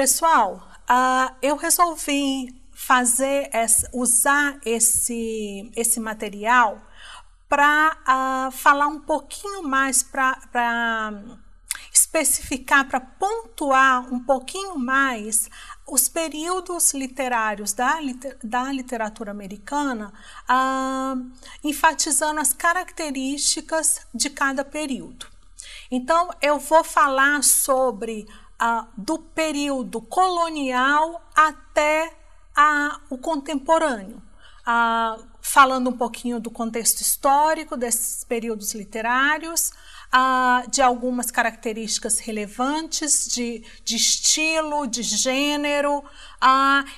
Pessoal, eu resolvi usar esse material para falar um pouquinho mais, para especificar, para pontuar um pouquinho mais os períodos literários da literatura americana, enfatizando as características de cada período. Então, eu vou falar sobre do período colonial até o contemporâneo, falando um pouquinho do contexto histórico desses períodos literários, de algumas características relevantes de estilo, de gênero,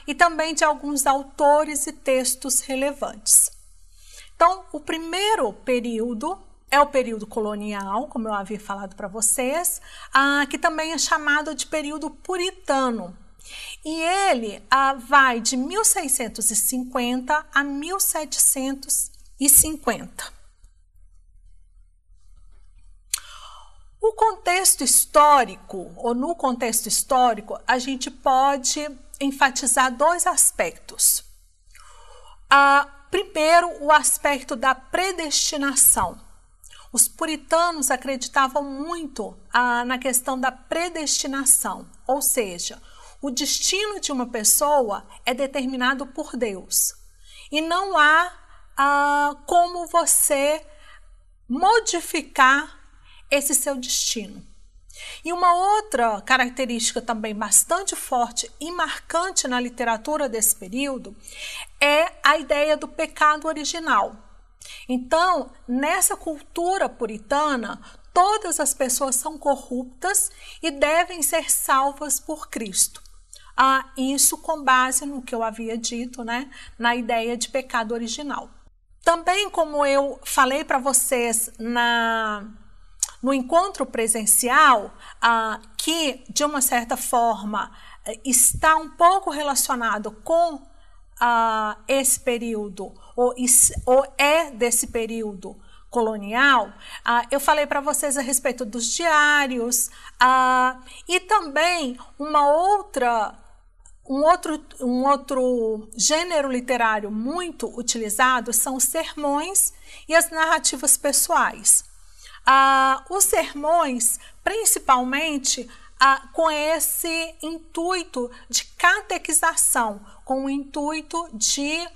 e também de alguns autores e textos relevantes. Então, o primeiro período é o período colonial, como eu havia falado para vocês, que também é chamado de período puritano. E ele vai de 1650 a 1750. O contexto histórico, ou no contexto histórico, a gente pode enfatizar dois aspectos. Primeiro, o aspecto da predestinação. Os puritanos acreditavam muito na questão da predestinação, ou seja, o destino de uma pessoa é determinado por Deus e não há como você modificar esse seu destino. E uma outra característica também bastante forte e marcante na literatura desse período é a ideia do pecado original. Então, nessa cultura puritana, todas as pessoas são corruptas e devem ser salvas por Cristo. Isso com base no que eu havia dito, né, na ideia de pecado original. Também, como eu falei para vocês no encontro presencial, que de uma certa forma está um pouco relacionado com esse período, ou é desse período colonial, eu falei para vocês a respeito dos diários, e também um outro gênero literário muito utilizado são os sermões e as narrativas pessoais. Os sermões, principalmente, com esse intuito de catequização, com o intuito de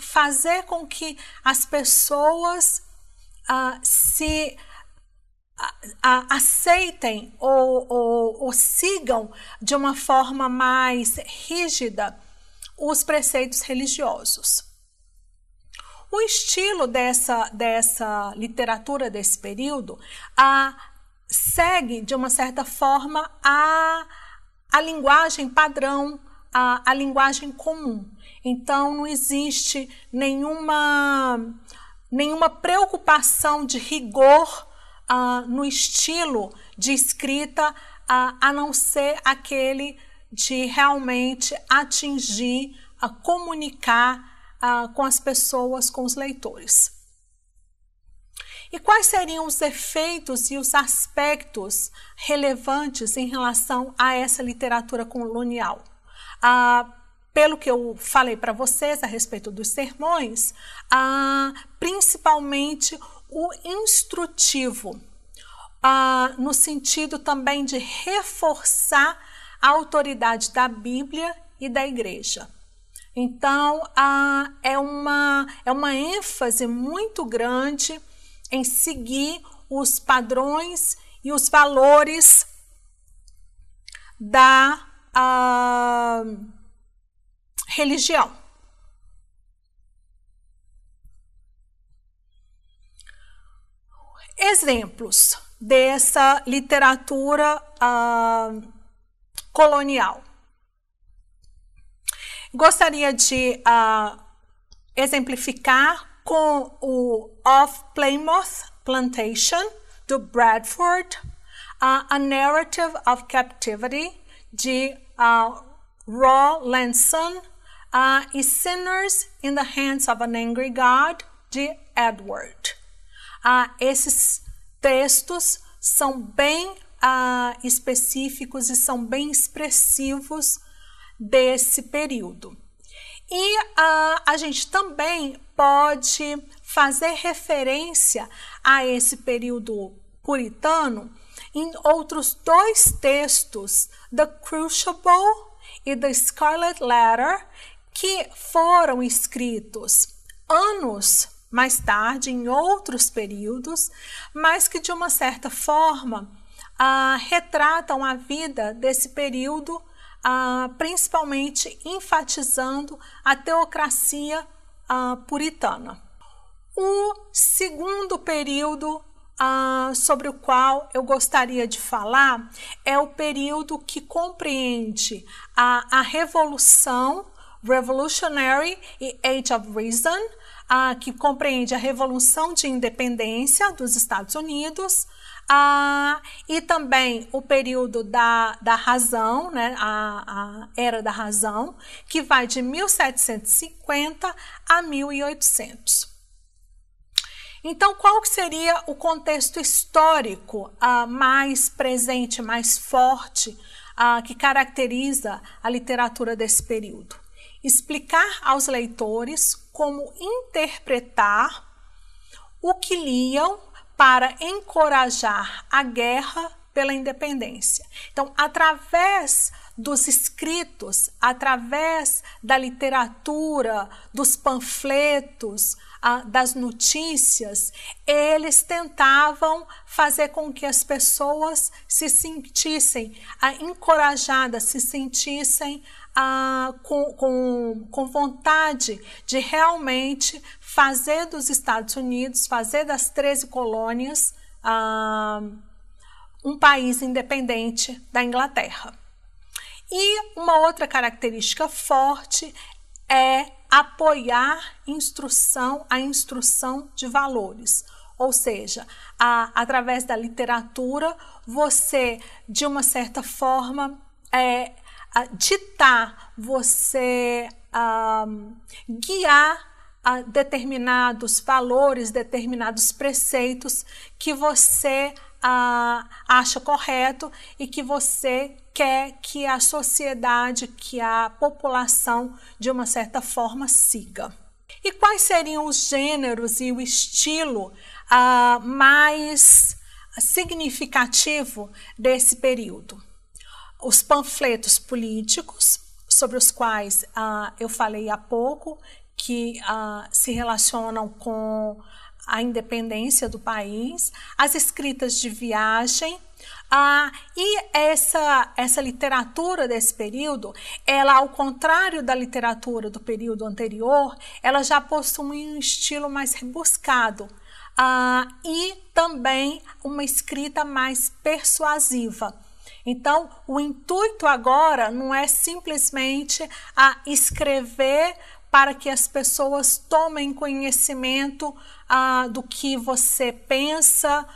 fazer com que as pessoas aceitem ou sigam de uma forma mais rígida os preceitos religiosos. O estilo dessa literatura desse período segue, de uma certa forma, a linguagem padrão, a linguagem comum. Então, não existe nenhuma preocupação de rigor no estilo de escrita, a não ser aquele de realmente atingir, comunicar com as pessoas, com os leitores. E quais seriam os efeitos e os aspectos relevantes em relação a essa literatura colonial? Pelo que eu falei para vocês a respeito dos sermões, principalmente o instrutivo, no sentido também de reforçar a autoridade da Bíblia e da Igreja. Então, é uma ênfase muito grande em seguir os padrões e os valores da religião. Exemplos dessa literatura colonial. Gostaria de exemplificar com o Of Plymouth Plantation, do Bradford, A Narrative of Captivity, de Rawlinson, e Sinners in the Hands of an Angry God, de Edward. Esses textos são bem específicos e são bem expressivos desse período. E a gente também pode fazer referência a esse período puritano em outros dois textos, The Crucible e The Scarlet Letter, que foram escritos anos mais tarde, em outros períodos, mas que de uma certa forma retratam a vida desse período, principalmente enfatizando a teocracia puritana. O segundo período sobre o qual eu gostaria de falar é o período que compreende a Revolução, Revolutionary e Age of Reason, que compreende a Revolução de Independência dos Estados Unidos, e também o período da razão, né, a Era da Razão, que vai de 1750 a 1800. Então, qual que seria o contexto histórico mais presente, mais forte, que caracteriza a literatura desse período? Explicar aos leitores como interpretar o que liam para encorajar a guerra pela independência. Então, através dos escritos, através da literatura, dos panfletos, das notícias, eles tentavam fazer com que as pessoas se sentissem encorajadas, se sentissem com vontade de realmente fazer dos Estados Unidos, fazer das 13 colônias, um país independente da Inglaterra. E uma outra característica forte é apoiar a instrução de valores, ou seja, através da literatura, você, de uma certa forma, ditar, você guiar determinados valores, determinados preceitos que você acha correto e que você quer que a sociedade, que a população, de uma certa forma, siga. E quais seriam os gêneros e o estilo mais significativo desse período? Os panfletos políticos, sobre os quais eu falei há pouco, que se relacionam com a independência do país, as escritas de viagem, e essa literatura desse período, ela, ao contrário da literatura do período anterior, ela já possui um estilo mais rebuscado, e também uma escrita mais persuasiva. Então, o intuito agora não é simplesmente escrever para que as pessoas tomem conhecimento do que você pensa,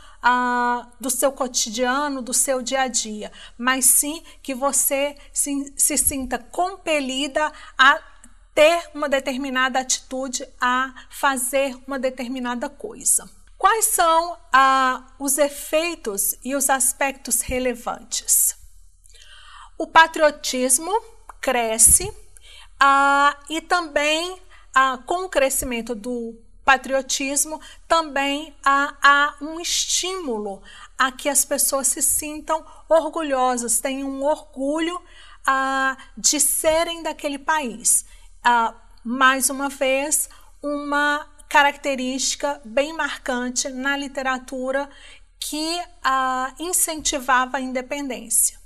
do seu cotidiano, do seu dia a dia, mas sim que você se sinta compelida a ter uma determinada atitude, a fazer uma determinada coisa. Quais são os efeitos e os aspectos relevantes? O patriotismo cresce, e também, com o crescimento do patriotismo, também há um estímulo a que as pessoas se sintam orgulhosas, tenham um orgulho de serem daquele país. Mais uma vez, uma característica bem marcante na literatura que incentivava a independência.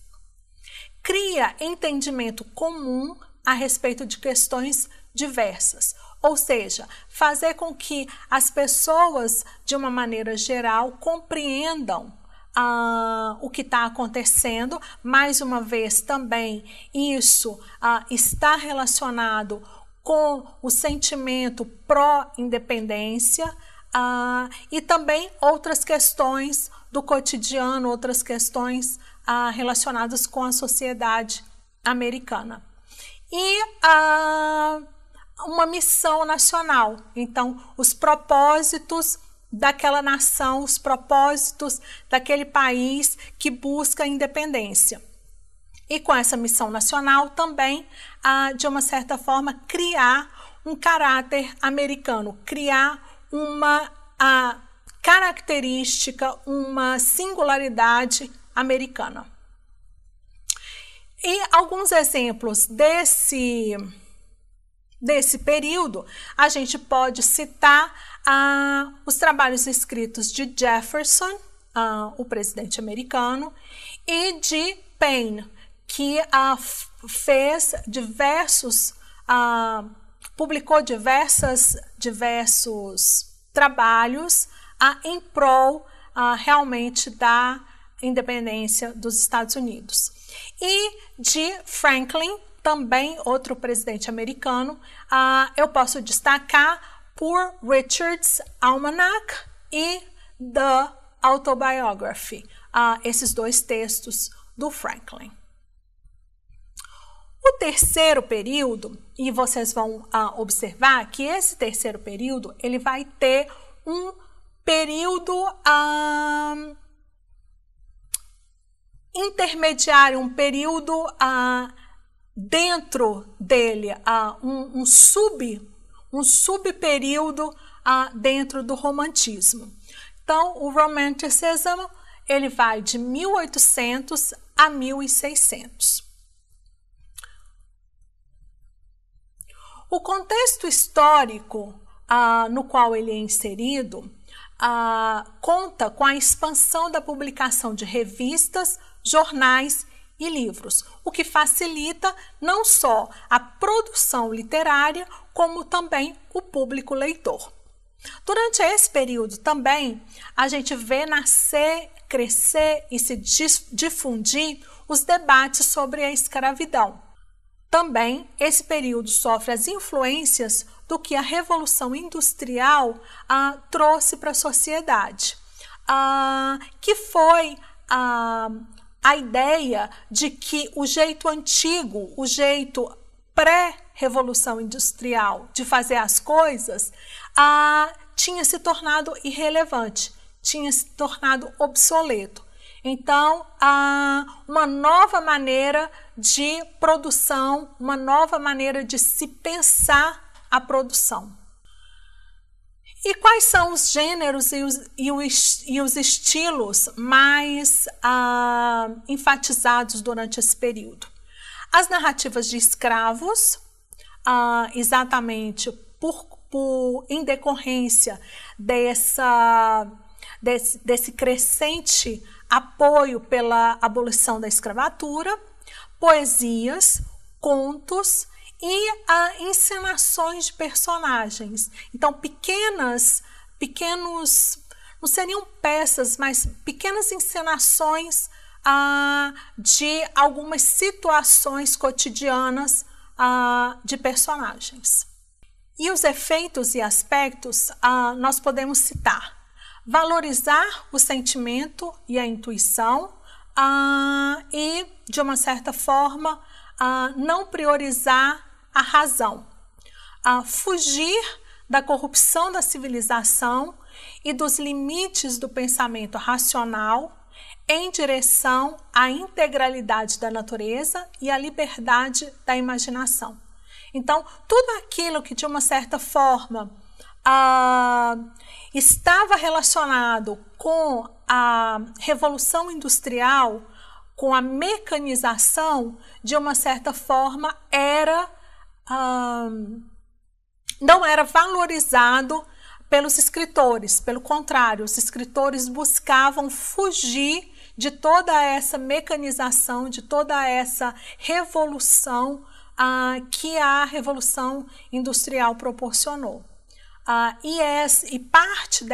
Cria entendimento comum a respeito de questões diversas, ou seja, fazer com que as pessoas, de uma maneira geral, compreendam o que está acontecendo. Mais uma vez, também isso está relacionado com o sentimento pró-independência, e também outras questões do cotidiano, outras questões relacionadas com a sociedade americana. E uma missão nacional. Então, os propósitos daquela nação, os propósitos daquele país que busca a independência. E com essa missão nacional também, de uma certa forma, criar um caráter americano, criar uma característica, uma singularidade americana. E alguns exemplos desse período, a gente pode citar os trabalhos escritos de Jefferson, o presidente americano, e de Paine, que publicou diversos trabalhos em prol realmente da independência dos Estados Unidos. E de Franklin, também outro presidente americano, eu posso destacar por Richard's Almanac e The Autobiography, esses dois textos do Franklin. O terceiro período, e vocês vão observar que esse terceiro período ele vai ter um período intermediário, um período dentro dele, um subperíodo dentro do romantismo. Então, o Romanticism ele vai de 1800 a 1600. O contexto histórico no qual ele é inserido conta com a expansão da publicação de revistas, jornais e livros, o que facilita não só a produção literária, como também o público leitor. Durante esse período também, a gente vê nascer, crescer e se difundir os debates sobre a escravidão. Também, esse período sofre as influências do que a Revolução Industrial trouxe para a sociedade, que foi a ideia de que o jeito antigo, o jeito pré-Revolução Industrial de fazer as coisas, tinha se tornado irrelevante, tinha se tornado obsoleto. Então, uma nova maneira de produção, uma nova maneira de se pensar a produção. E quais são os gêneros e os estilos mais enfatizados durante esse período? As narrativas de escravos, exatamente em decorrência desse crescente apoio pela abolição da escravatura, poesias, contos e encenações de personagens. Então, pequenos, não seriam peças, mas pequenas encenações de algumas situações cotidianas de personagens. E os efeitos e aspectos nós podemos citar: valorizar o sentimento e a intuição e, de uma certa forma, não priorizar a razão. Fugir da corrupção da civilização e dos limites do pensamento racional em direção à integralidade da natureza e à liberdade da imaginação. Então, tudo aquilo que, de uma certa forma, estava relacionado com a Revolução Industrial, com a mecanização, de uma certa forma, não era valorizado pelos escritores. Pelo contrário, os escritores buscavam fugir de toda essa mecanização, de toda essa revolução que a Revolução Industrial proporcionou. E parte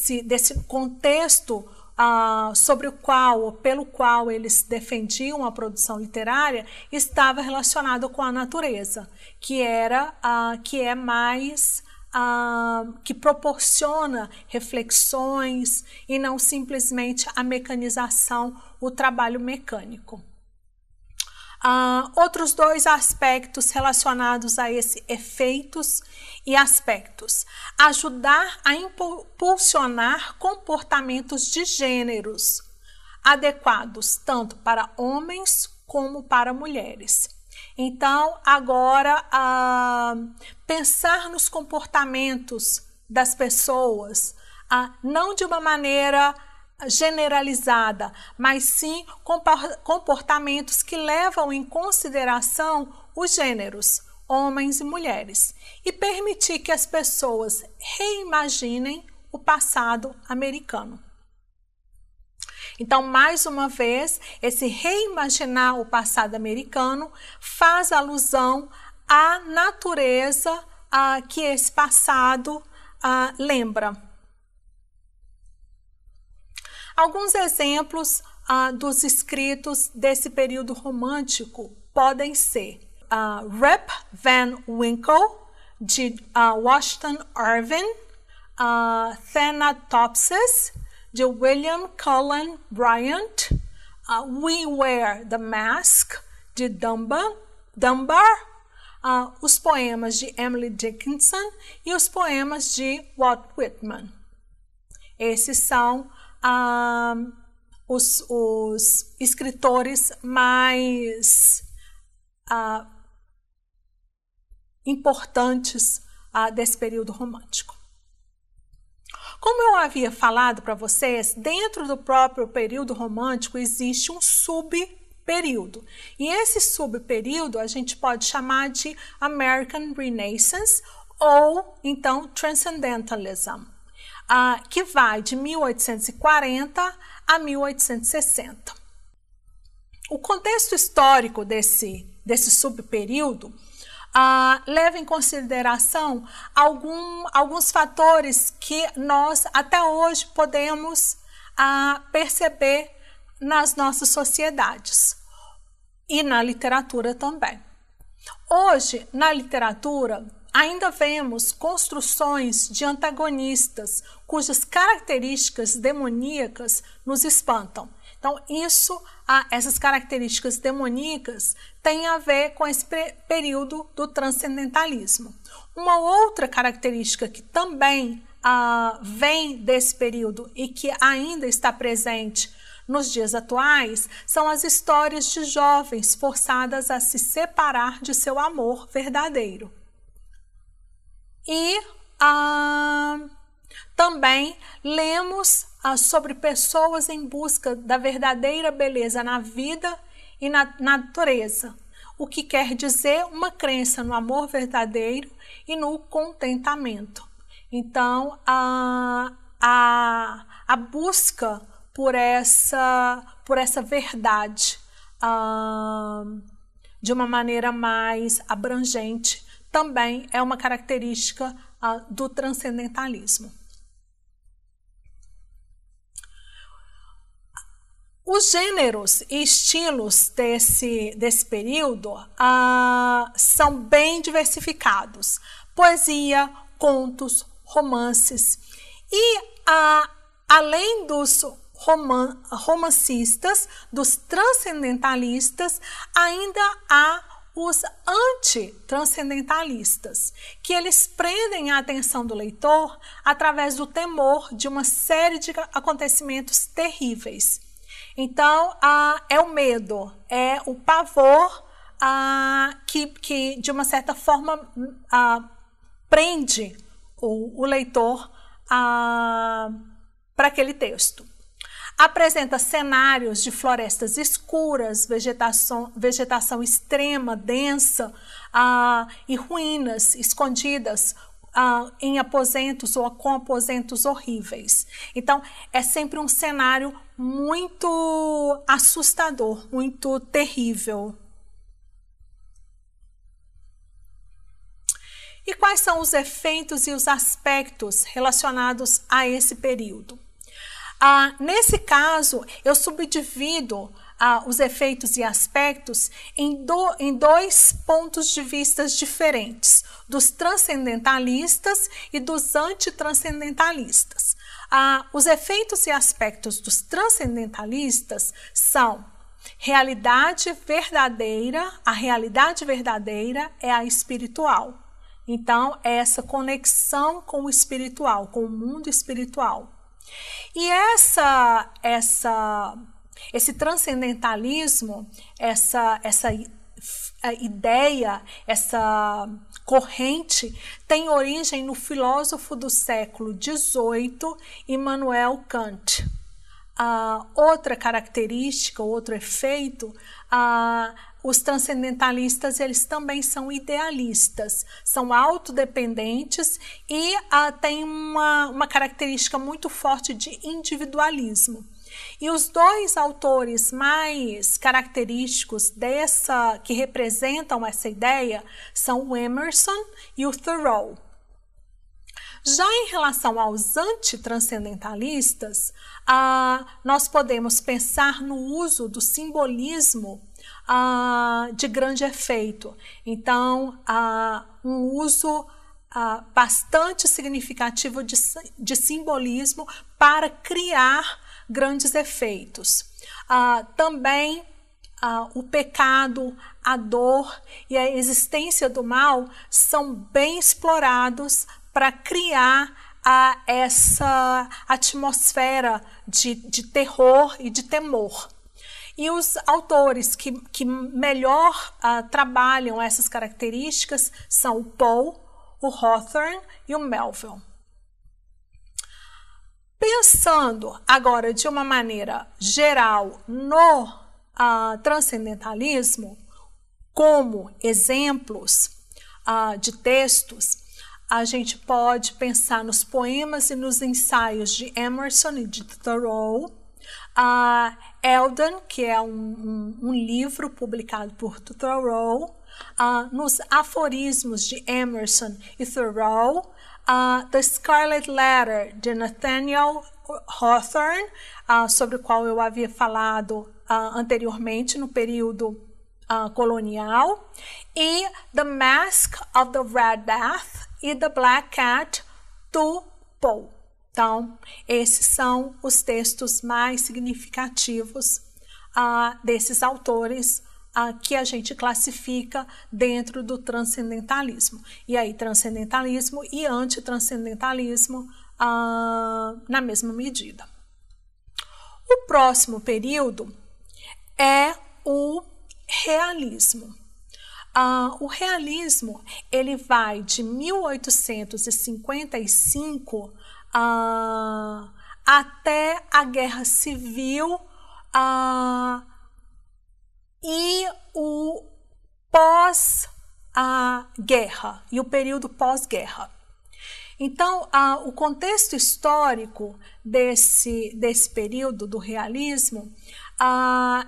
desse contexto pelo qual eles defendiam a produção literária estava relacionado com a natureza, que proporciona reflexões e não simplesmente a mecanização, o trabalho mecânico. Outros dois aspectos relacionados a esses efeitos e aspectos. Ajudar a impulsionar comportamentos de gêneros adequados tanto para homens como para mulheres. Então, agora, pensar nos comportamentos das pessoas, não de uma maneira generalizada, mas sim comportamentos que levam em consideração os gêneros, homens e mulheres, e permitir que as pessoas reimaginem o passado americano. Então, mais uma vez, esse reimaginar o passado americano faz alusão à natureza que esse passado lembra. Alguns exemplos dos escritos desse período romântico podem ser Rip Van Winkle, de Washington Irving, Thanatopsis, de William Cullen Bryant, We Wear the Mask, de Dunbar, os poemas de Emily Dickinson e os poemas de Walt Whitman. Esses são os escritores mais importantes desse período romântico. Como eu havia falado para vocês, dentro do próprio período romântico existe um subperíodo. E esse subperíodo a gente pode chamar de American Renaissance ou então Transcendentalism, que vai de 1840 a 1860. O contexto histórico desse subperíodo leva em consideração alguns fatores que nós até hoje podemos perceber nas nossas sociedades e na literatura também. Hoje, na literatura, ainda vemos construções de antagonistas cujas características demoníacas nos espantam. Então, essas características demoníacas têm a ver com esse período do transcendentalismo. Uma outra característica que também vem desse período e que ainda está presente nos dias atuais são as histórias de jovens forçadas a se separar de seu amor verdadeiro. E também lemos sobre pessoas em busca da verdadeira beleza na vida e na natureza, o que quer dizer uma crença no amor verdadeiro e no contentamento. Então, a busca por essa verdade de uma maneira mais abrangente também é uma característica do transcendentalismo. Os gêneros e estilos desse período são bem diversificados. Poesia, contos, romances. E além dos romancistas, dos transcendentalistas, ainda há os antitranscendentalistas, que eles prendem a atenção do leitor através do temor de uma série de acontecimentos terríveis. Então, é o medo, é o pavor que de uma certa forma, prende o leitor para aquele texto. Apresenta cenários de florestas escuras, vegetação extrema, densa e ruínas escondidas em aposentos ou com aposentos horríveis. Então, é sempre um cenário muito assustador, muito terrível. E quais são os efeitos e os aspectos relacionados a esse período? Nesse caso, eu subdivido os efeitos e aspectos em dois pontos de vista diferentes, dos transcendentalistas e dos antitranscendentalistas. Os efeitos e aspectos dos transcendentalistas são realidade verdadeira, a realidade verdadeira é a espiritual. Então, é essa conexão com o espiritual, com o mundo espiritual. E esse transcendentalismo, essa ideia, essa corrente, tem origem no filósofo do século XVIII, Immanuel Kant. Outra característica, outro efeito, os transcendentalistas, eles também são idealistas, são autodependentes e têm uma característica muito forte de individualismo. E os dois autores mais característicos que representam essa ideia são o Emerson e o Thoreau. Já em relação aos antitranscendentalistas, nós podemos pensar no uso do simbolismo de grande efeito. Então, um uso bastante significativo de simbolismo para criar grandes efeitos. Também o pecado, a dor e a existência do mal são bem explorados para criar essa atmosfera de terror e de temor. E os autores que melhor trabalham essas características são o Poe, o Hawthorne e o Melville. Pensando agora de uma maneira geral no transcendentalismo, como exemplos de textos, a gente pode pensar nos poemas e nos ensaios de Emerson e de Thoreau, Eldon, que é um livro publicado por Thoreau, nos aforismos de Emerson e Thoreau, The Scarlet Letter, de Nathaniel Hawthorne, sobre o qual eu havia falado anteriormente no período colonial, e The Mask of the Red Death e The Black Cat, do Poe. Então, esses são os textos mais significativos desses autores que a gente classifica dentro do transcendentalismo. E aí, transcendentalismo e antitranscendentalismo na mesma medida. O próximo período é o realismo. O realismo, ele vai de 1855 até a Guerra Civil e o pós-guerra, e o período pós-guerra. Então, o contexto histórico desse período do realismo,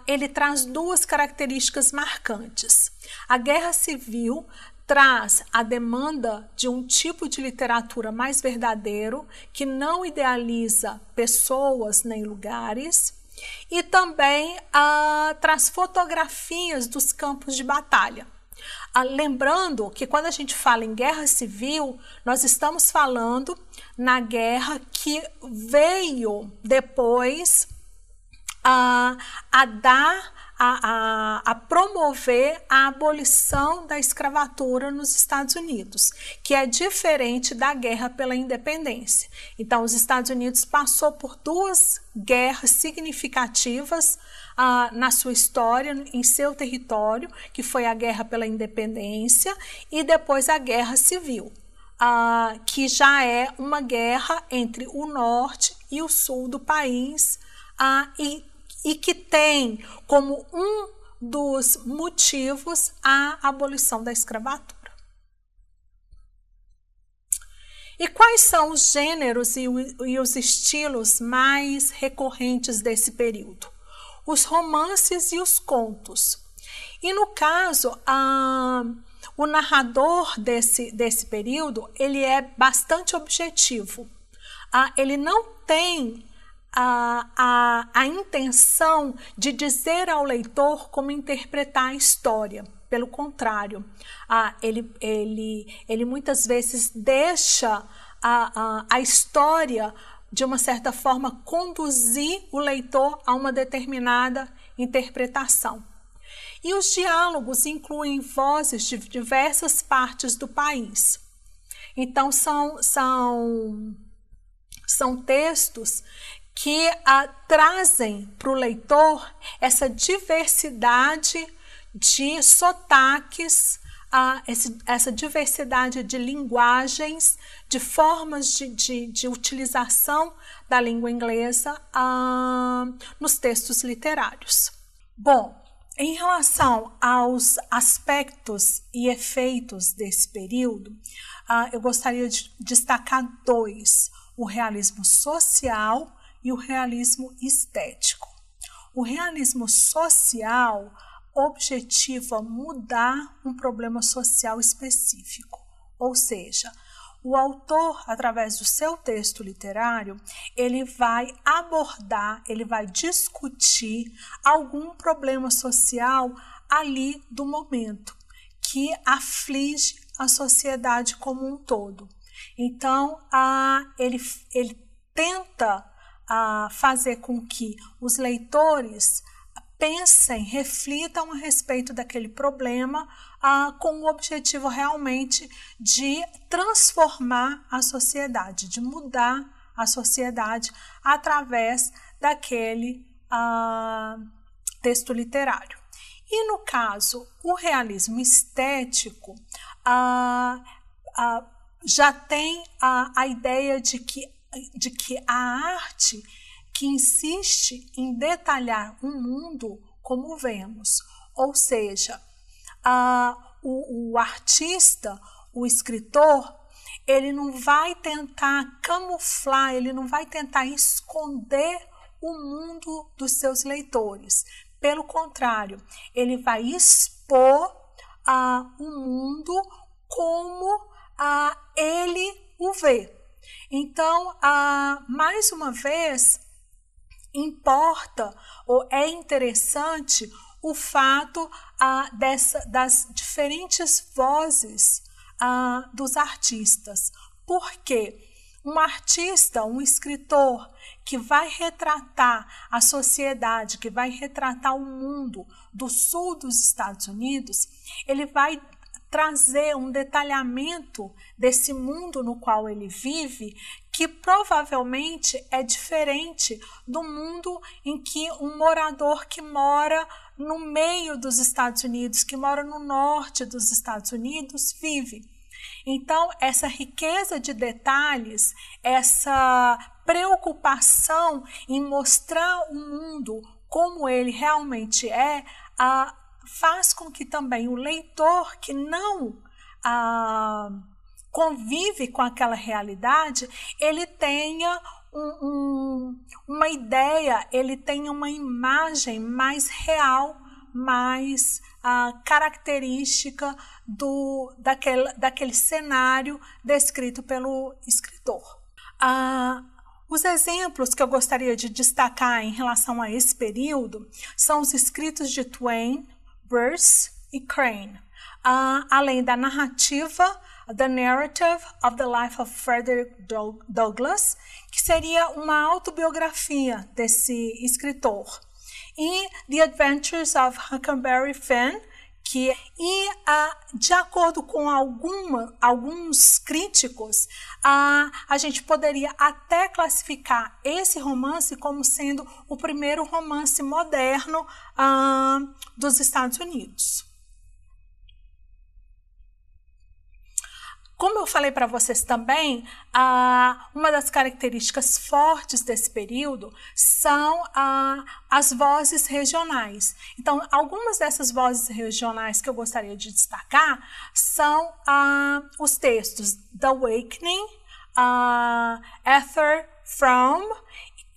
ele traz duas características marcantes. A Guerra Civil traz a demanda de um tipo de literatura mais verdadeiro, que não idealiza pessoas nem lugares, e também traz fotografias dos campos de batalha. Lembrando que quando a gente fala em guerra civil, nós estamos falando na guerra que veio depois a promover a abolição da escravatura nos Estados Unidos, que é diferente da guerra pela independência. Então, os Estados Unidos passou por duas guerras significativas na sua história, em seu território, que foi a guerra pela independência e depois a guerra civil, que já é uma guerra entre o norte e o sul do país, e que tem como um dos motivos a abolição da escravatura. E quais são os gêneros e os estilos mais recorrentes desse período? Os romances e os contos. E no caso, o narrador desse período, ele é bastante objetivo. Ele não tem a intenção de dizer ao leitor como interpretar a história. Pelo contrário, ele muitas vezes deixa a história, de uma certa forma, conduzir o leitor a uma determinada interpretação. E os diálogos incluem vozes de diversas partes do país. Então, são textos que trazem para o leitor essa diversidade de sotaques, essa diversidade de linguagens, de formas de utilização da língua inglesa nos textos literários. Bom, em relação aos aspectos e efeitos desse período, eu gostaria de destacar dois: o realismo social e o realismo estético. O realismo social objetiva mudar um problema social específico, ou seja, o autor, através do seu texto literário, ele vai abordar, ele vai discutir algum problema social ali do momento, que aflige a sociedade como um todo. Então, ele tenta fazer com que os leitores pensem, reflitam a respeito daquele problema, com o objetivo realmente de transformar a sociedade, de mudar a sociedade através daquele texto literário. E no caso, o realismo estético já tem a ideia de que a arte que insiste em detalhar o mundo como vemos, ou seja, o artista, o escritor, ele não vai tentar camuflar, ele não vai tentar esconder o mundo dos seus leitores. Pelo contrário, ele vai expor o mundo como ele o vê. Então, mais uma vez, importa ou é interessante o fato das diferentes vozes dos artistas. Porque um artista, um escritor que vai retratar a sociedade, que vai retratar o mundo do sul dos Estados Unidos, ele vai trazer um detalhamento desse mundo no qual ele vive, que provavelmente é diferente do mundo em que um morador que mora no meio dos Estados Unidos, que mora no norte dos Estados Unidos, vive. Então, essa riqueza de detalhes, essa preocupação em mostrar o mundo como ele realmente é, faz com que também o leitor que não convive com aquela realidade, ele tenha uma ideia, ele tenha uma imagem mais real, mais característica daquele cenário descrito pelo escritor. Os exemplos que eu gostaria de destacar em relação a esse período são os escritos de Twain, Burns e Crane, além da narrativa The Narrative of the Life of Frederick Douglass, que seria uma autobiografia desse escritor, e The Adventures of Huckleberry Finn, de acordo com alguns críticos, a gente poderia até classificar esse romance como sendo o primeiro romance moderno dos Estados Unidos. Como eu falei para vocês também, uma das características fortes desse período são as vozes regionais. Então, algumas dessas vozes regionais que eu gostaria de destacar são os textos The Awakening, Ether From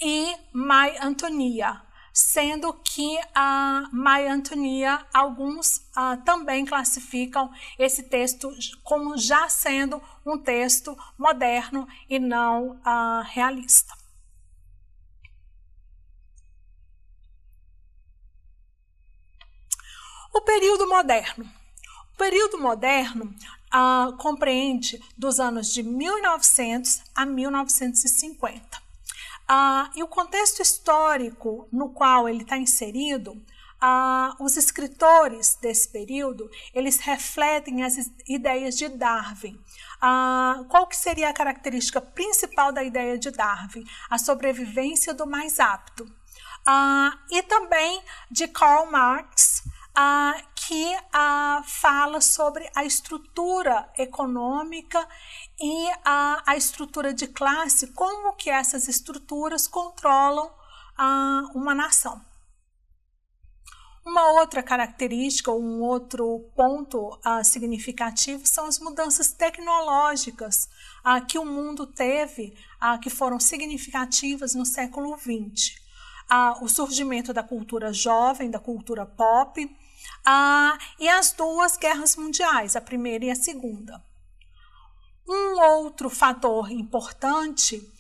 e My Antonia, sendo que My Antonia, alguns também classificam esse texto como já sendo um texto moderno e não realista. O período moderno. O período moderno compreende dos anos de 1900 a 1950. E o contexto histórico no qual ele está inserido, os escritores desse período, eles refletem as ideias de Darwin. Qual que seria a característica principal da ideia de Darwin? A sobrevivência do mais apto. E também de Karl Marx, que fala sobre a estrutura econômica e a estrutura de classe, como que essas estruturas controlam uma nação. Uma outra característica, um outro ponto significativo são as mudanças tecnológicas que o mundo teve, que foram significativas no século XX. O surgimento da cultura jovem, da cultura pop, e as duas guerras mundiais, a primeira e a segunda. Um outro fator importante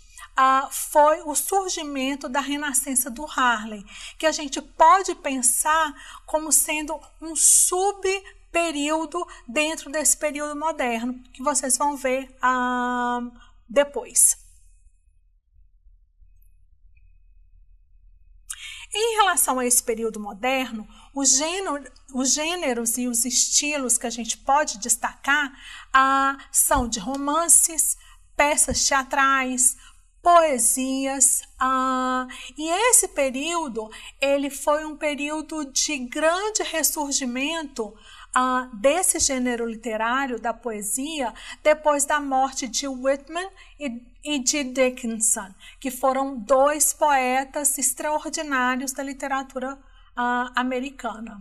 foi o surgimento da renascença do Harlem, que a gente pode pensar como sendo um subperíodo dentro desse período moderno, que vocês vão ver depois. Em relação a esse período moderno, os gêneros e os estilos que a gente pode destacar são de romances, peças teatrais, poesias, e esse período ele foi um período de grande ressurgimento desse gênero literário, da poesia, depois da morte de Whitman e de Dickinson, que foram dois poetas extraordinários da literatura americana.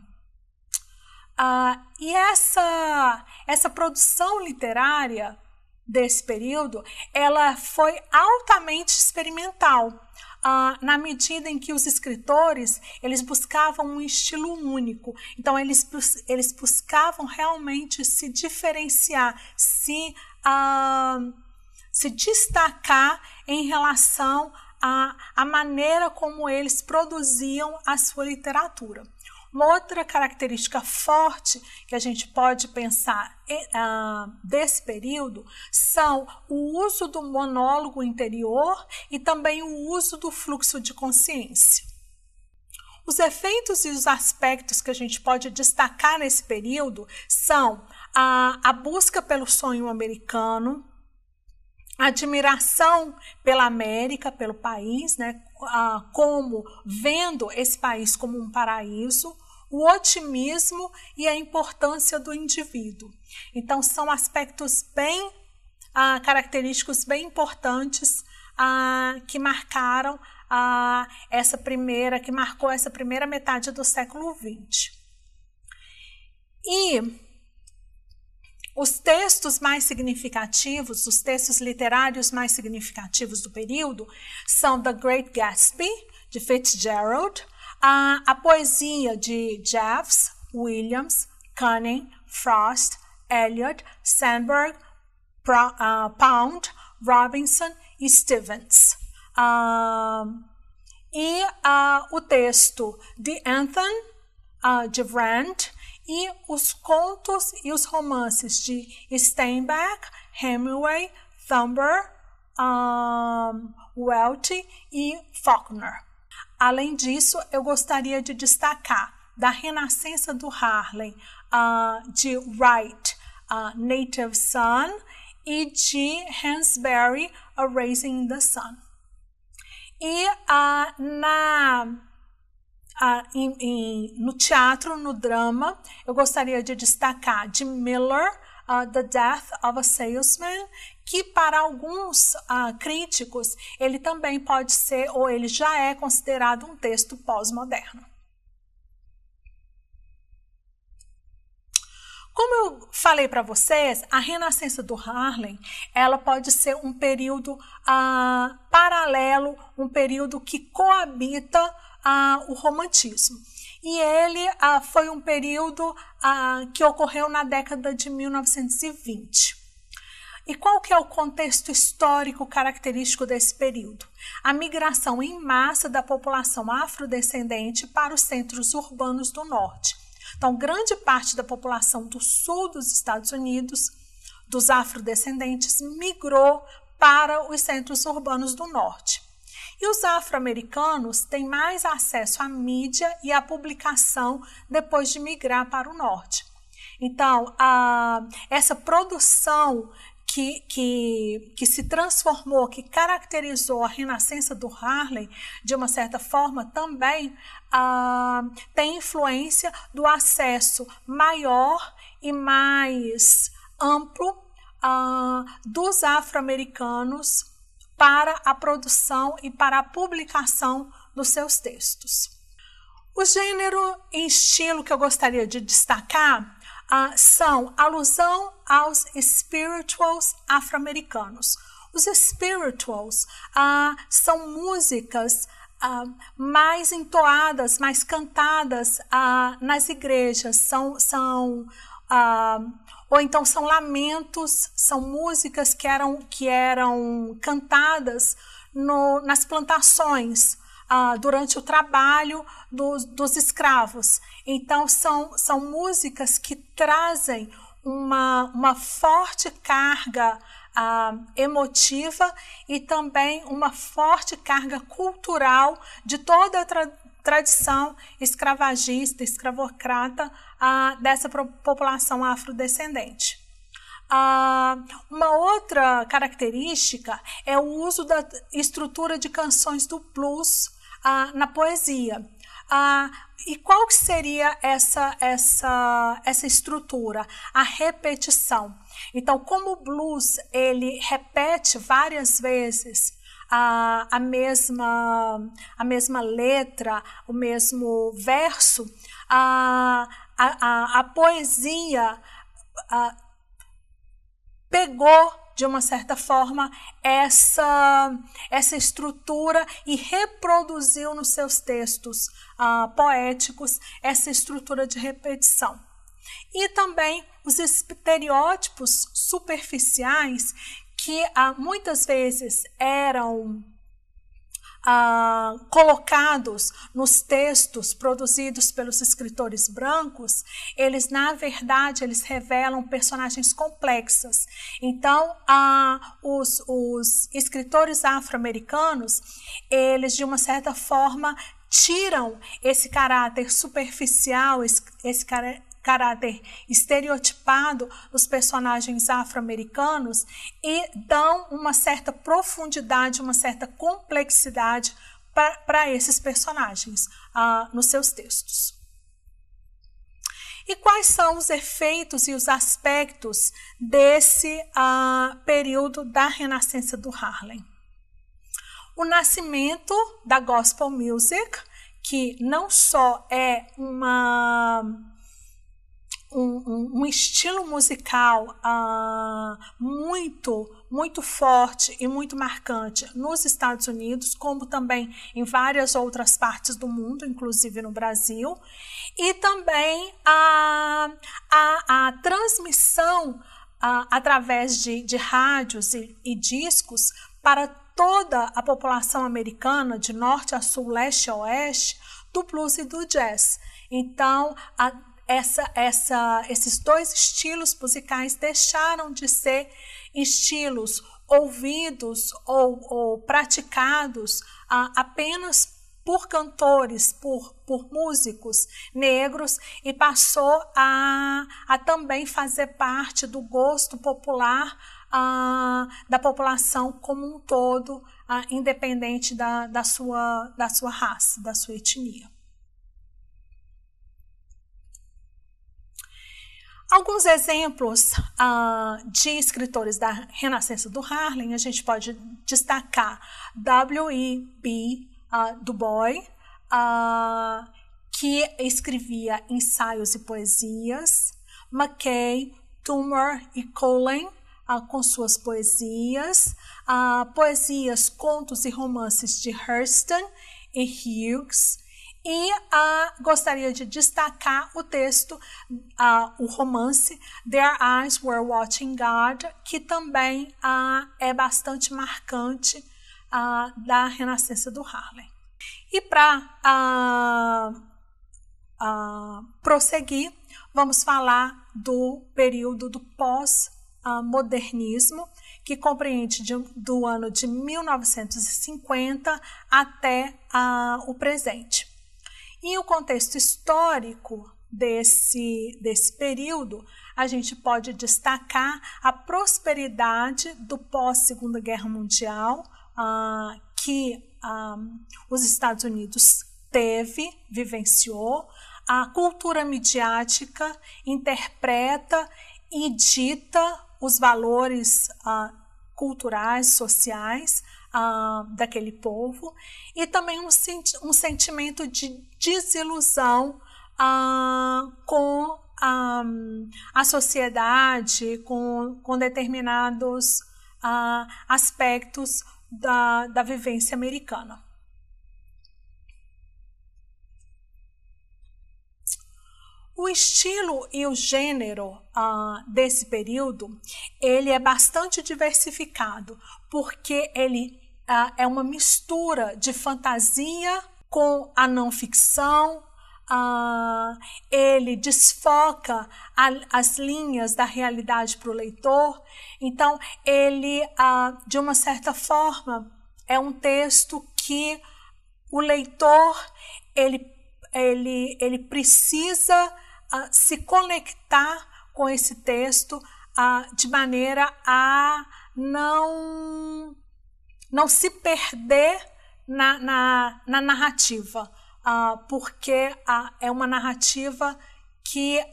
E essa produção literária desse período, ela foi altamente experimental, na medida em que os escritores eles buscavam um estilo único. Então, eles buscavam realmente se diferenciar, se destacar em relação à maneira como eles produziam a sua literatura. Uma outra característica forte que a gente pode pensar desse período são o uso do monólogo interior e também o uso do fluxo de consciência. Os efeitos e os aspectos que a gente pode destacar nesse período são a busca pelo sonho americano, a admiração pela América, pelo país, né, como vendo esse país como um paraíso, o otimismo e a importância do indivíduo. Então, são aspectos bem característicos, bem importantes que marcou essa primeira metade do século XX. E os textos mais significativos, os textos literários mais significativos do período são The Great Gatsby, de Fitzgerald, a poesia de Jeffs, Williams, Canning, Frost, Eliot, Sandburg, Pound, Robinson e Stevens. O texto de Anthony, de Rand, e os contos e os romances de Steinbeck, Hemingway, Thumber, Welty e Faulkner. Além disso, eu gostaria de destacar da Renascença do Harlem, de Wright, Native Son, e de Hansberry, A Rising in the Sun. E no teatro, no drama, eu gostaria de destacar de Miller, The Death of a Salesman, que para alguns críticos ele também pode ser, ou ele já é considerado um texto pós-moderno. Como eu falei para vocês, a Renascença do Harlem, ela pode ser um período paralelo, um período que coabita o romantismo. E ele foi um período que ocorreu na década de 1920. E qual que é o contexto histórico característico desse período? A migração em massa da população afrodescendente para os centros urbanos do norte. Então, grande parte da população do sul dos Estados Unidos, dos afrodescendentes, migrou para os centros urbanos do norte. E os afro-americanos têm mais acesso à mídia e à publicação depois de migrar para o norte. Então, essa produção que se transformou, que caracterizou a renascença do Harlem, de uma certa forma, também tem influência do acesso maior e mais amplo dos afro-americanos para a produção e para a publicação dos seus textos. O gênero e estilo que eu gostaria de destacar são alusão aos spirituals afro-americanos. Os spirituals são músicas mais entoadas, mais cantadas nas igrejas, ou então são lamentos, são músicas que eram cantadas nas plantações, durante o trabalho dos escravos. Então, são músicas que trazem uma forte carga emotiva e também uma forte carga cultural de toda a tradição escravagista, escravocrata dessa população afrodescendente. Uma outra característica é o uso da estrutura de canções do blues na poesia. E qual que seria essa estrutura? A repetição. Então, como o blues ele repete várias vezes a mesma letra, o mesmo verso, a poesia pegou, de uma certa forma, essa estrutura e reproduziu nos seus textos poéticos essa estrutura de repetição. E também os estereótipos superficiais que muitas vezes eram colocados nos textos produzidos pelos escritores brancos, eles na verdade eles revelam personagens complexas. Então, os escritores afro-americanos, eles de uma certa forma tiram esse caráter superficial, esse caráter estereotipado dos personagens afro-americanos e dão uma certa profundidade, uma certa complexidade para esses personagens nos seus textos. E quais são os efeitos e os aspectos desse período da renascença do Harlem? O nascimento da gospel music, que não só é um estilo musical muito forte e muito marcante nos Estados Unidos, como também em várias outras partes do mundo, inclusive no Brasil, e também a transmissão através de rádios e discos para toda a população americana, de norte a sul, leste a oeste, do blues e do jazz. Então, esses dois estilos musicais deixaram de ser estilos ouvidos ou praticados apenas por cantores, por músicos negros, e passou a também fazer parte do gosto popular da população como um todo, independente da sua raça, da sua etnia. Alguns exemplos de escritores da Renascença do Harlem, a gente pode destacar W.E.B. Du Bois, que escrevia ensaios e poesias, Mackay, Toomer e Collen, com suas poesias, contos e romances de Hurston e Hughes. E gostaria de destacar o texto, o romance Their Eyes Were Watching God, que também é bastante marcante da Renascença do Harlem. E para prosseguir, vamos falar do período do pós-modernismo, que compreende do ano de 1950 até o presente. E o contexto histórico desse período, a gente pode destacar a prosperidade do pós-Segunda Guerra Mundial, que os Estados Unidos vivenciou. A cultura midiática interpreta e dita os valores culturais, sociais daquele povo, e também um sentimento de desilusão com a sociedade, com determinados aspectos da vivência americana. O estilo e o gênero desse período, ele é bastante diversificado, porque ele é uma mistura de fantasia com a não ficção. Ele desfoca as linhas da realidade para o leitor. Então, ele, de uma certa forma, é um texto que o leitor ele precisa se conectar com esse texto de maneira a não se perder na narrativa, porque é uma narrativa que,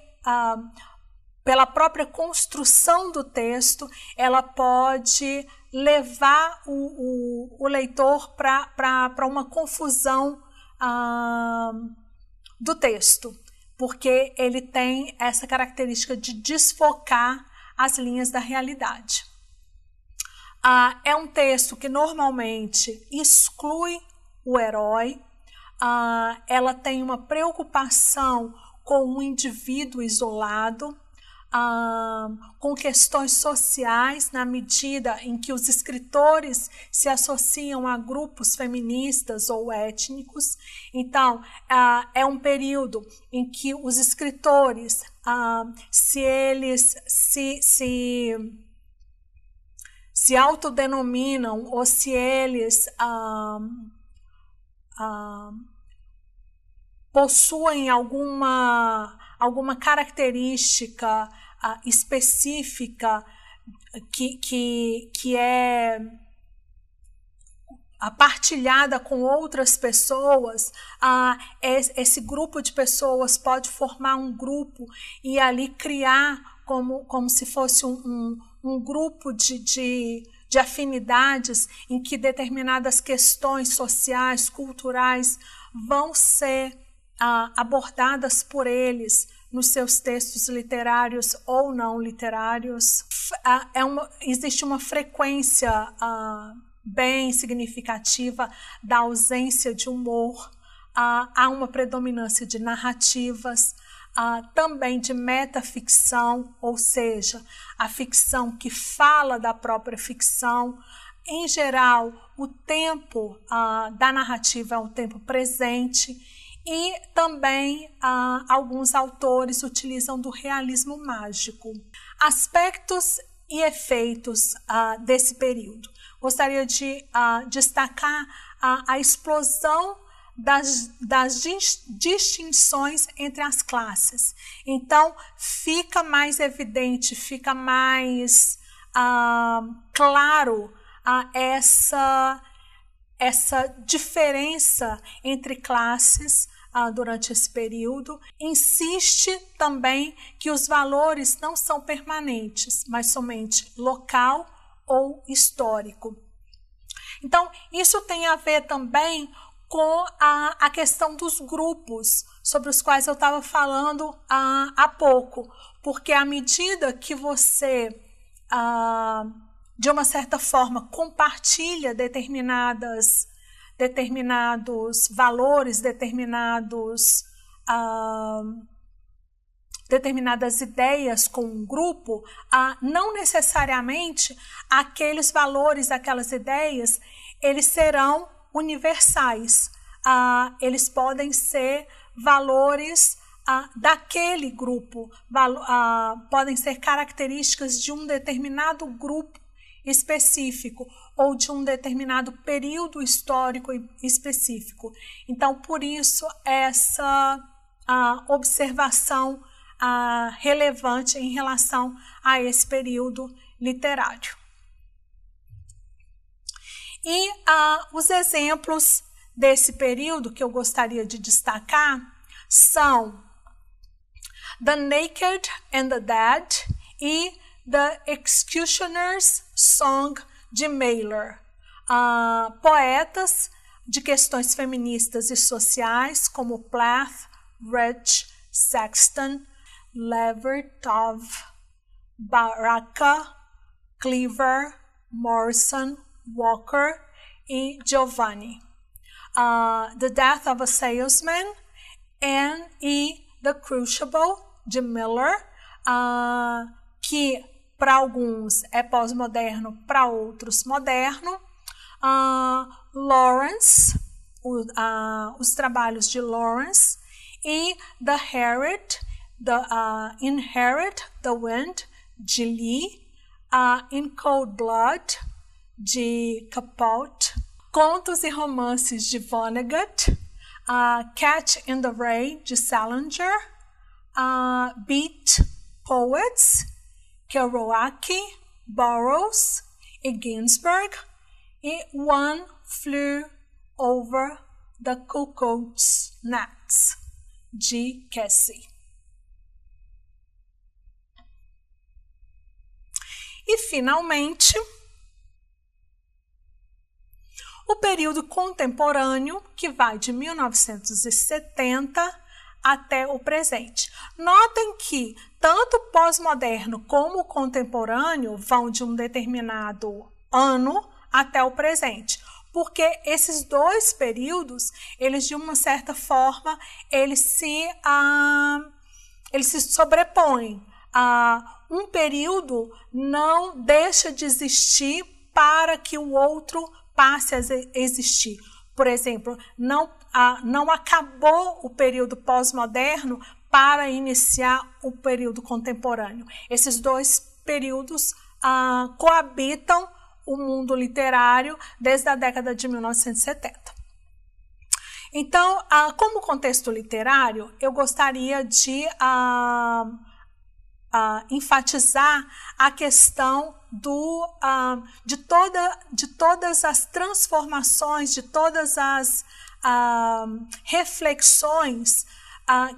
pela própria construção do texto, ela pode levar o leitor para uma confusão do texto, porque ele tem essa característica de desfocar as linhas da realidade. É um texto que normalmente exclui o herói. Ela tem uma preocupação com um indivíduo isolado, com questões sociais, na medida em que os escritores se associam a grupos feministas ou étnicos. Então, é um período em que os escritores, se eles se autodenominam ou se eles possuem alguma característica específica que é partilhada com outras pessoas, esse grupo de pessoas pode formar um grupo e ali criar como se fosse um grupo de afinidades em que determinadas questões sociais, culturais vão ser abordadas por eles nos seus textos literários ou não literários. Existe uma frequência bem significativa da ausência de humor, há uma predominância de narrativas, também de metaficção, ou seja, a ficção que fala da própria ficção. Em geral, o tempo da narrativa é um tempo presente, e também alguns autores utilizam do realismo mágico. Aspectos e efeitos desse período. Gostaria de destacar a explosão das distinções entre as classes. Então, fica mais evidente, fica mais claro essa diferença entre classes durante esse período. Insiste também que os valores não são permanentes, mas somente local ou histórico. Então, isso tem a ver também com a questão dos grupos, sobre os quais eu estava falando há pouco, porque à medida que você, de uma certa forma, compartilha determinados valores, determinadas ideias com um grupo, não necessariamente aqueles valores, aquelas ideias, eles serão universais. Eles podem ser valores daquele grupo, podem ser características de um determinado grupo específico ou de um determinado período histórico específico. Então, por isso, essa observação relevante em relação a esse período literário. E os exemplos desse período que eu gostaria de destacar são The Naked and the Dead e The Executioner's Song de Mailer, poetas de questões feministas e sociais como Plath, Rich, Sexton, Levertov, Baraka, Cleaver, Morrison, Walker e Giovanni. The Death of a Salesman e The Crucible de Miller, que para alguns é pós-moderno, para outros moderno. Lawrence, os trabalhos de Lawrence e Inherit the Wind de Lee, In Cold Blood de Capote, Contos e Romances de Vonnegut, Catch in the Ray de Salinger, Beat Poets, Kerouac, Burroughs e Ginsberg, e One Flew Over the Cuckoo's Nest de Casey. E, finalmente, o período contemporâneo, que vai de 1970 até o presente. Notem que tanto o pós-moderno como o contemporâneo vão de um determinado ano até o presente, porque esses dois períodos, eles de uma certa forma, eles se sobrepõem. Um período não deixa de existir para que o outro passe a existir. Por exemplo, não acabou o período pós-moderno para iniciar o período contemporâneo. Esses dois períodos coabitam o mundo literário desde a década de 1970. Então, como contexto literário, eu gostaria de enfatizar a questão de todas as transformações, de todas as reflexões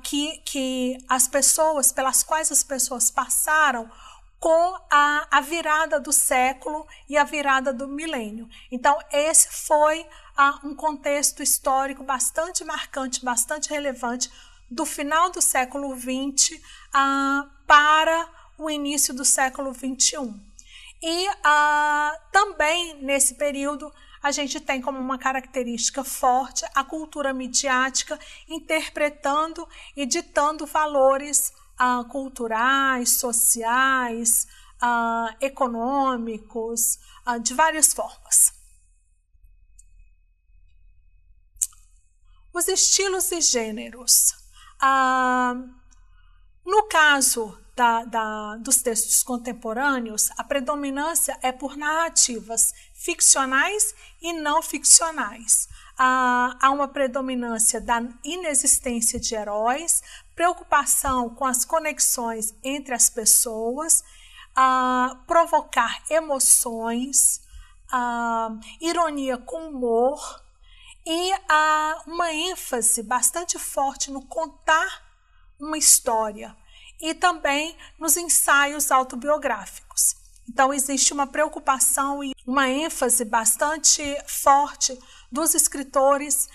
que as pessoas, pelas quais as pessoas passaram com a virada do século e a virada do milênio. Então, esse foi um contexto histórico bastante marcante, bastante relevante, do final do século XX para o início do século XXI. E também, nesse período, a gente tem como uma característica forte a cultura midiática interpretando e ditando valores culturais, sociais, econômicos, de várias formas. Os estilos e gêneros. No caso dos textos contemporâneos, a predominância é por narrativas ficcionais e não ficcionais. Há uma predominância da inexistência de heróis, preocupação com as conexões entre as pessoas, provocar emoções, ironia com humor e uma ênfase bastante forte no contar uma história e também nos ensaios autobiográficos. Então, existe uma preocupação e uma ênfase bastante forte dos escritores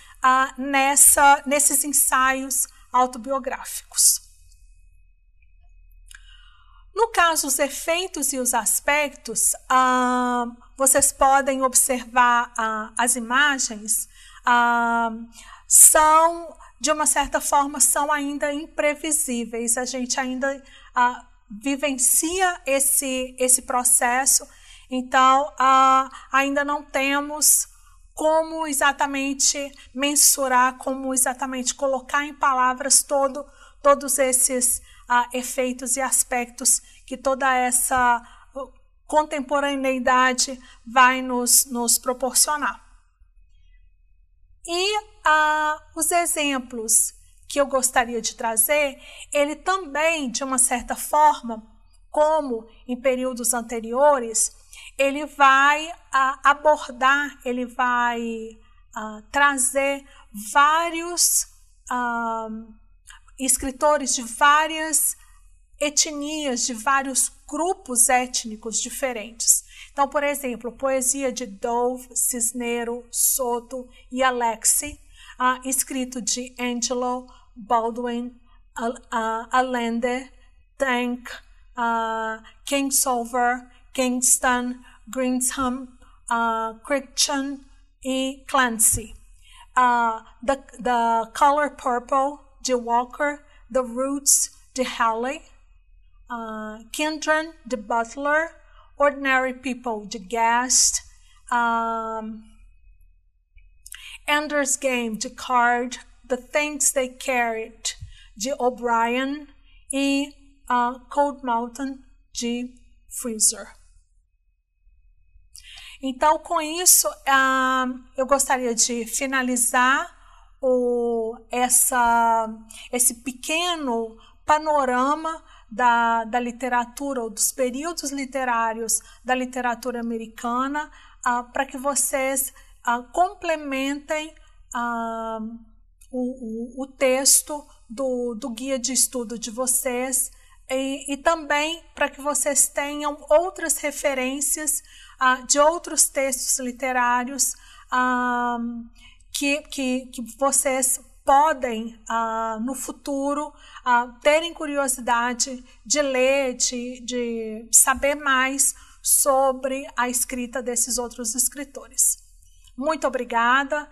nesses ensaios autobiográficos. No caso, os efeitos e os aspectos, vocês podem observar as imagens, são, de uma certa forma, são ainda imprevisíveis. A gente ainda vivencia esse processo, então ainda não temos como exatamente mensurar, como exatamente colocar em palavras todos esses efeitos e aspectos que toda essa contemporaneidade vai nos proporcionar. E os exemplos que eu gostaria de trazer, ele também, de uma certa forma, como em períodos anteriores, ele vai abordar, ele vai trazer vários escritores de várias etnias, de vários grupos étnicos diferentes. Então, por exemplo, poesia de Dove, Cisneros, Soto e Alexi, escrito de Angelo, Baldwin, Allende, Tank, Kingsolver, Kingston, Greenham, Crichton e Clancy. The Color Purple, de Walker, The Roots, de Halley, Kindred, de Butler, Ordinary People, de Guest, Ender's Game, de Card, The Things They Carried, de O'Brien e Cold Mountain, de Fraser. Então, com isso, eu gostaria de finalizar esse pequeno panorama da literatura, ou dos períodos literários da literatura americana, para que vocês complementem o texto do guia de estudo de vocês e também para que vocês tenham outras referências de outros textos literários que vocês podem, no futuro, terem curiosidade de ler, de saber mais sobre a escrita desses outros escritores. Muito obrigada.